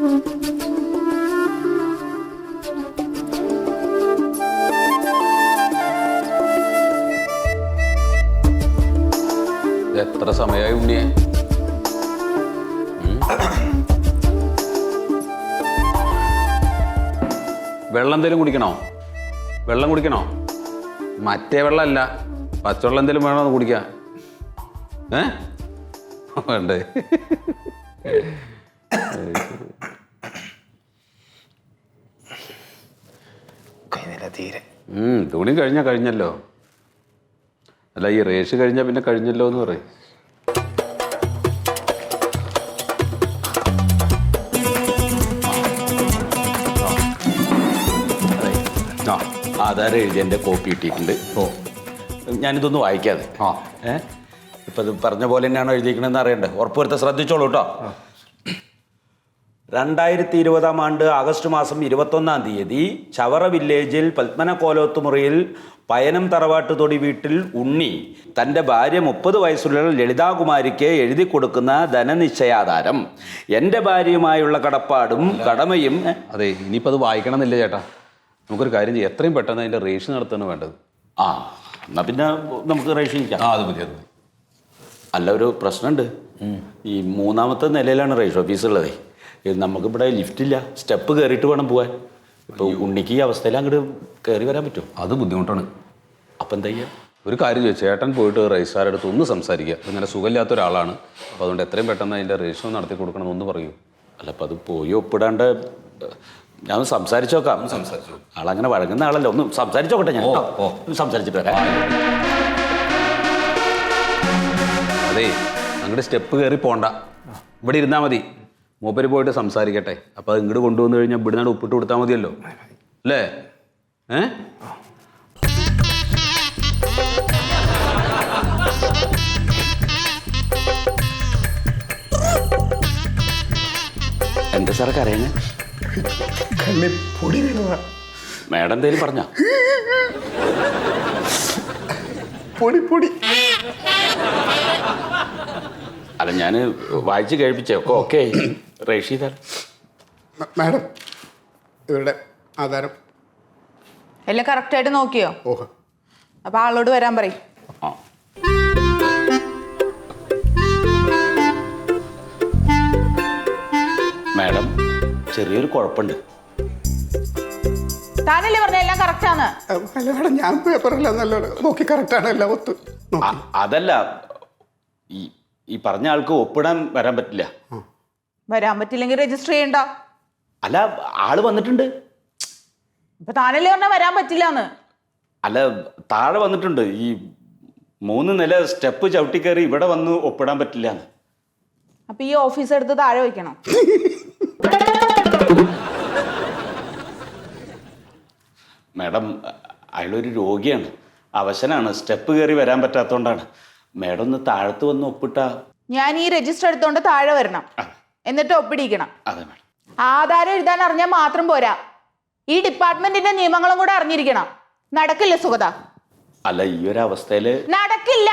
എത്ര സമയമായി ഉണ്ണിയെ? വെള്ളം എന്തേലും കുടിക്കണോ? വെള്ളം കുടിക്കണോ? മറ്റേ വെള്ളമല്ല, പച്ചവെള്ളം എന്തേലും വേണോ എന്ന് കുടിക്കാൻ? വേണ്ടേ? തുണി കഴിഞ്ഞല്ലോ. അല്ല, ഈ റേഷ് കഴിഞ്ഞാൽ പിന്നെ കഴിഞ്ഞല്ലോ എന്ന് പറയും. ആധാരം എഴുതി എൻ്റെ കോപ്പി കിട്ടിയിട്ടുണ്ട്. ഞാനിതൊന്ന് വായിക്കാതെ. ഇപ്പം ഇത് പറഞ്ഞ പോലെ തന്നെയാണോ എഴുതിക്കണമെന്ന് അറിയണ്ടേ? ഉറപ്പുവരുത്ത ശ്രദ്ധിച്ചോളൂ കേട്ടോ. 2020 ആഗസ്റ്റ് മാസം 21 ചവറ വില്ലേജിൽ പത്മന കോലോത്തുമുറിയിൽ പയനം തറവാട്ട് തൊടി വീട്ടിൽ ഉണ്ണി തൻ്റെ ഭാര്യ 30 വയസ്സുള്ള ലളിതാകുമാരിക്ക് എഴുതി കൊടുക്കുന്ന ധനനിശ്ചയാധാരം എൻ്റെ ഭാര്യയുമായുള്ള കടപ്പാടും കടമയും. അതെ, ഇനിയിപ്പോൾ അത് വായിക്കണമെന്നില്ല ചേട്ടാ. നമുക്കൊരു കാര്യം ചെയ്യാം, എത്രയും പെട്ടെന്ന് അതിൻ്റെ രജിസ്റ്റർ നടത്തുകയാണ് വേണ്ടത്. എന്നാൽ പിന്നെ നമുക്ക് രജിസ്റ്റർ ചെയ്യാം. അത് മതി. അല്ല, ഒരു പ്രശ്നമുണ്ട്. ഈ 3ാമത്തെ നിലയിലാണ് രജിസ്റ്റർ ഓഫീസ് ഉള്ളത്. നമുക്കിവിടെ ലിഫ്റ്റില്ല, സ്റ്റെപ്പ് കയറിയിട്ട് വേണം പോകാൻ. ഇപ്പോൾ ഉണ്ണിക്ക് ഈ അവസ്ഥയിൽ അങ്ങോട്ട് കയറി വരാൻ പറ്റുമോ? അത് ബുദ്ധിമുട്ടാണ്. അപ്പം എന്താ ചെയ്യുക? ഒരു കാര്യം ചോദിച്ചു, ചേട്ടൻ പോയിട്ട് രജിസ്ട്രാറുടെ അടുത്ത് ഒന്ന് സംസാരിക്കുക. അങ്ങനെ സുഖമില്ലാത്ത ഒരാളാണ്, അപ്പോൾ അതുകൊണ്ട് എത്രയും പെട്ടെന്ന് അതിൻ്റെ രജിസ്റ്റർ നടത്തി കൊടുക്കണമെന്ന് പറയൂ. അല്ല, അപ്പോൾ അത് പോയി ഒപ്പിടാണ്ട് ഞാൻ ഒന്ന് സംസാരിച്ചു നോക്കാം. സംസാരിച്ചു, ആളങ്ങനെ വഴങ്ങുന്ന ആളല്ല. ഒന്ന് സംസാരിച്ചു നോക്കട്ടെ. ഞാൻ സംസാരിച്ചിട്ട് വരാം. അതെ, അങ്ങോട്ട് സ്റ്റെപ്പ് കയറി പോണ്ട, ഇവിടെ ഇരുന്നാൽ മതി. മൂപ്പര് പോയിട്ട് സംസാരിക്കട്ടെ. അപ്പോൾ അത് ഇങ്ങോട്ട് കൊണ്ടുവന്നു കഴിഞ്ഞാൽ ഇവിടുന്നാട് ഉപ്പിട്ട് കൊടുത്താൽ മതിയല്ലോ, അല്ലേ? എന്താ സാറേ കരയുന്നേ? മേഡം എന്തേലും പറഞ്ഞ? അല്ല, ഞാൻ വായിച്ച് കേൾപ്പിച്ചേ. ഓക്കെ, റഷീദ് മാഡം, ഇവരുടെ ആധാരം എല്ലാം കറക്റ്റായിട്ട് നോക്കിയോ? അപ്പൊ ആളോട് വരാൻ പറയും. മാഡം, ചെറിയൊരു കുഴപ്പമുണ്ട്. താനല്ലേ പറഞ്ഞ എല്ലാം കറക്റ്റാണ്? അല്ല മാഡം, ഞാൻ പേപ്പറെല്ലാം നല്ല നോക്കി കറക്റ്റാണ് എല്ലാം ഒത്ത്. അതല്ല, ഈ പറഞ്ഞ ആൾക്ക് ഒപ്പിടാൻ വരാൻ പറ്റില്ല. വരാൻ പറ്റില്ലെങ്കിൽ രജിസ്റ്റർ ചെയ്യണ്ട. അല്ല, ആള് വന്നിട്ടുണ്ട്. ഇപ്പൊ താനല്ലേ പറഞ്ഞ വരാൻ പറ്റില്ലാന്ന്? അല്ല, താഴെ വന്നിട്ടുണ്ട്. ഈ 3 നില സ്റ്റെപ്പ് ചവിട്ടി കയറി ഇവിടെ വന്ന് ഒപ്പിടാൻ പറ്റില്ല. അപ്പൊ ഈ ഓഫീസ് എടുത്ത് താഴെ വയ്ക്കണം. മാഡം, അയാളൊരു രോഗിയാണ്, അവശനാണ്, സ്റ്റെപ്പ് കയറി വരാൻ പറ്റാത്തതുകൊണ്ടാണ്. മാഡം ഒന്ന് താഴത്ത് വന്ന് ഒപ്പിട്ടാ. ഞാൻ ഈ രജിസ്റ്റർ എടുത്തോണ്ട് താഴെ വരണം, എന്നിട്ട് ഒപ്പിടിക്കണം. അതെ മാഡം. ആധാരം എഴുതാൻ അറിഞ്ഞാൽ മാത്രം പോരാ, ഈ ഡിപ്പാർട്ട്മെന്റിന്റെ നിയമങ്ങളും കൂടെ അറിഞ്ഞിരിക്കണം. നടക്കില്ല സുഗത. അല്ല, ഈ ഒരു അവസ്ഥയില് നടക്കില്ല.